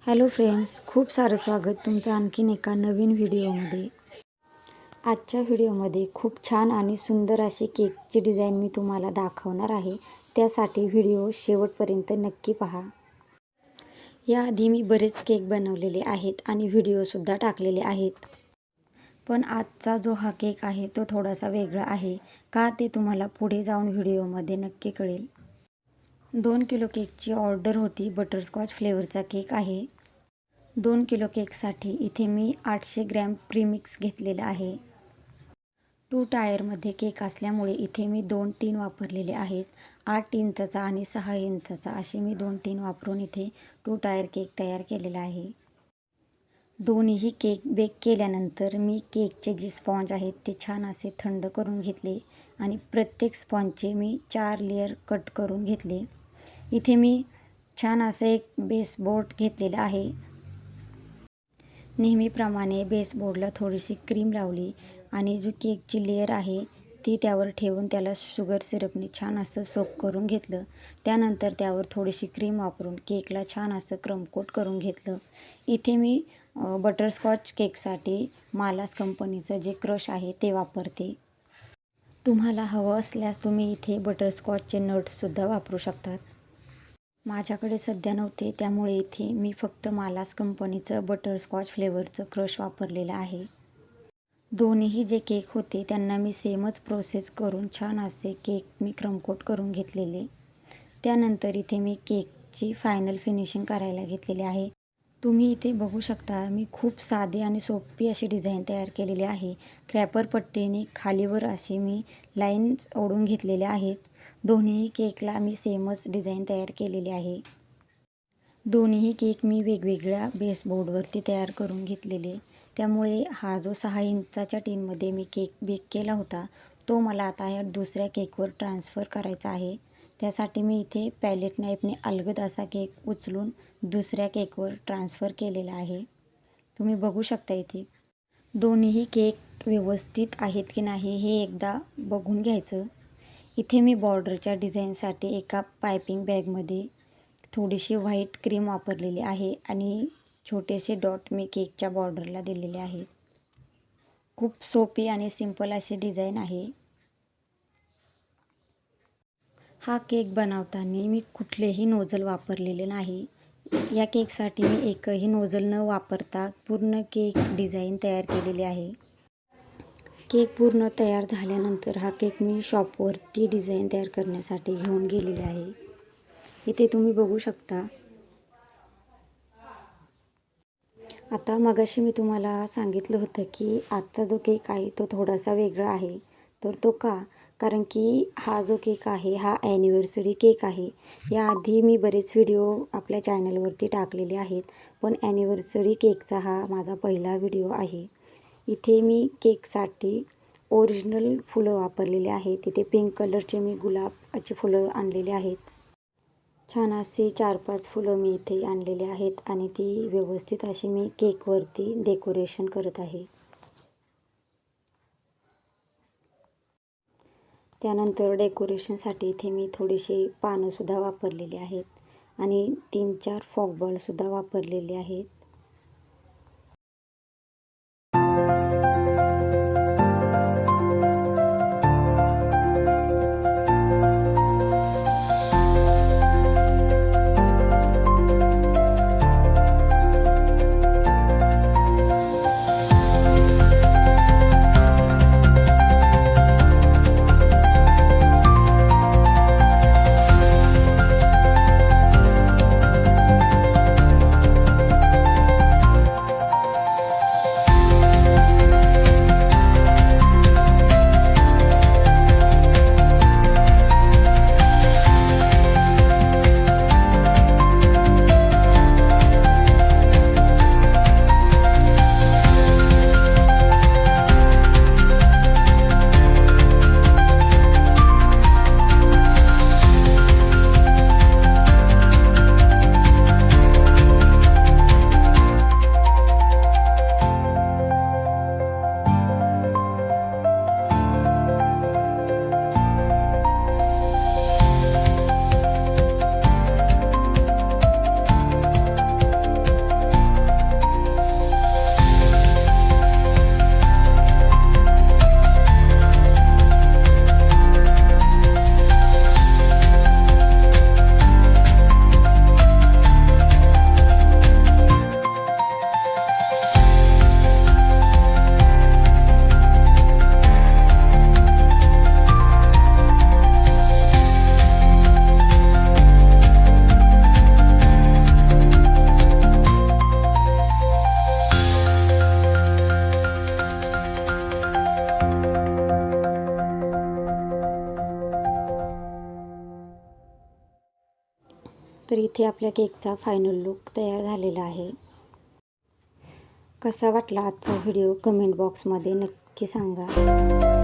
Hello friends, खूप सारं स्वागत तुमचं आणखीन एका नवीन व्हिडिओमध्ये. आजच्या व्हिडिओमध्ये खूप छान आणि सुंदर अशी केकची डिझाईन मी तुम्हाला दाखवणार आहे. त्यासाठी व्हिडिओ शेवटपर्यंत नक्की पहा. याआधी मी बरेच केक बनवलेले आहेत आणि व्हिडिओसुद्धा टाकलेले आहेत. पण आजचा जो हा केक आहे तो थोडासा वेगळा आहे. का ते तुम्हाला पुढे जाऊन व्हिडिओमध्ये नक्की कळेल. 2 किलो केकची ऑर्डर होती. बटरस्कॉच फ्लेवरचा केक आहे. 2 किलो केकसाठी इथे मी 800 ग्रॅम प्रीमिक्स घेतलेला आहे. 2 टायरमध्ये केक असल्यामुळे इथे मी 2 टीन वापरलेले आहेत. 8 इंचाचा आणि 6 इंचाचा असे मी 2 टीन वापरून इथे 2 टायर केक तयार केलेला आहे. दोन्हीही केक बेक केल्यानंतर मी केकचे जे स्पॉन्ज आहेत ते छान असे थंड करून घेतले आणि प्रत्येक स्पॉन्जचे मी 4 लेयर कट करून घेतले. इथे मी छान असं एक बेसबोर्ड घेतलेला आहे. नेहमीप्रमाणे बेसबोर्डला थोडीशी क्रीम लावली आणि जो केकची लेयर आहे ती त्यावर ठेवून त्याला शुगर सिरपने छान असं सोक करून घेतलं. त्यानंतर त्यावर थोडीशी क्रीम वापरून केकला छान असं क्रमकोट करून घेतलं. इथे मी बटरस्कॉच केकसाठी मालास कंपनीचं जे क्रश आहे ते वापरते. तुम्हाला हवं असल्यास तुम्ही इथे बटरस्कॉचचे नट्ससुद्धा वापरू शकतात. माझ्याकडे सध्या नव्हते त्यामुळे इथे मी फक्त मालास कंपनीचं बटरस्कॉच फ्लेवरचं क्रश वापरलेलं आहे. दोन्हीही जे केक होते त्यांना मी सेमच प्रोसेस करून छान असे केक मी क्रमकोट करून घेतलेले. त्यानंतर इथे मी केकची फायनल फिनिशिंग करायला घेतलेली आहे. तुम्ही इथे बघू शकता मी खूप साधी आणि सोपी अशी डिझाईन तयार केलेली आहे. क्रॅपर पट्टीने खालीवर असे मी लाईन्स ओढून घेतलेल्या आहेत. दोन्हीही केकला मी सेमच डिझाईन तयार केलेली आहे. दोन्हीही केक मी वेगवेगळ्या बेसबोर्डवरती तयार करून घेतलेले. त्यामुळे हा जो 6 इंचाच्या टीनमध्ये मी केक बेक केला होता तो मला आता या दुसऱ्या केकवर ट्रान्सफर करायचा आहे. त्यासाठी मी इथे पॅलेट नाईफने अलगद असा केक उचलून दुसऱ्या केकवर ट्रान्सफर केलेला आहे. तुम्ही बघू शकता इथे दोन्हीही केक व्यवस्थित आहेत की नाही हे एकदा बघून घ्यायचं. इथे मी बॉर्डरच्या डिझाईनसाठी एका पायपिंग बॅगमध्ये थोडीशी व्हाईट क्रीम वापरलेली आहे आणि छोटेसे डॉट मी केकच्या बॉर्डरला दिलेले आहेत. खूप सोपी आणि सिंपल अशी डिझाईन आहे. हा केक बनवताना मी कुठलेही नोझल वापरलेले नाही. या केकसाठी मी एकही नोझल न वापरता पूर्ण केक डिझाईन तयार केलेली आहे. केक पूर्ण तयार झाल्यानंतर हा केक मी शॉपवरती डिझाईन तयार करण्यासाठी घेऊन गेलेले आहे. इथे तुम्ही बघू शकता. आता मगाशी मी तुम्हाला सांगितलं होतं की आजचा जो केक आहे तो थोडासा वेगळा आहे. तर तो का? कारण की हा जो केक आहे हा ॲनिव्हर्सरी केक आहे. याआधी मी बरेच व्हिडिओ आपल्या चॅनलवरती टाकलेले आहेत. पण ॲनिव्हर्सरी केकचा हा माझा पहिला व्हिडिओ आहे. इथे मी केकसाठी ओरिजिनल फुलं वापरलेली आहेत. तिथे पिंक कलरचे मी गुलाबाची फुलं आणलेली आहेत. छान असे 4-5 फुलं मी इथे आणलेले आहेत आणि ती व्यवस्थित अशी मी केकवरती डेकोरेशन करत आहे. त्यानंतर डेकोरेशनसाठी इथे मी थोडीशी पानंसुद्धा वापरलेली आहेत आणि 3-4 फॉकबॉलसुद्धा वापरलेले आहेत. तर इथे आपल्या केकचा फायनल लूक तयार झालेला आहे. कसा वाटला आजचा व्हिडिओ कमेंट बॉक्समध्ये नक्की सांगा.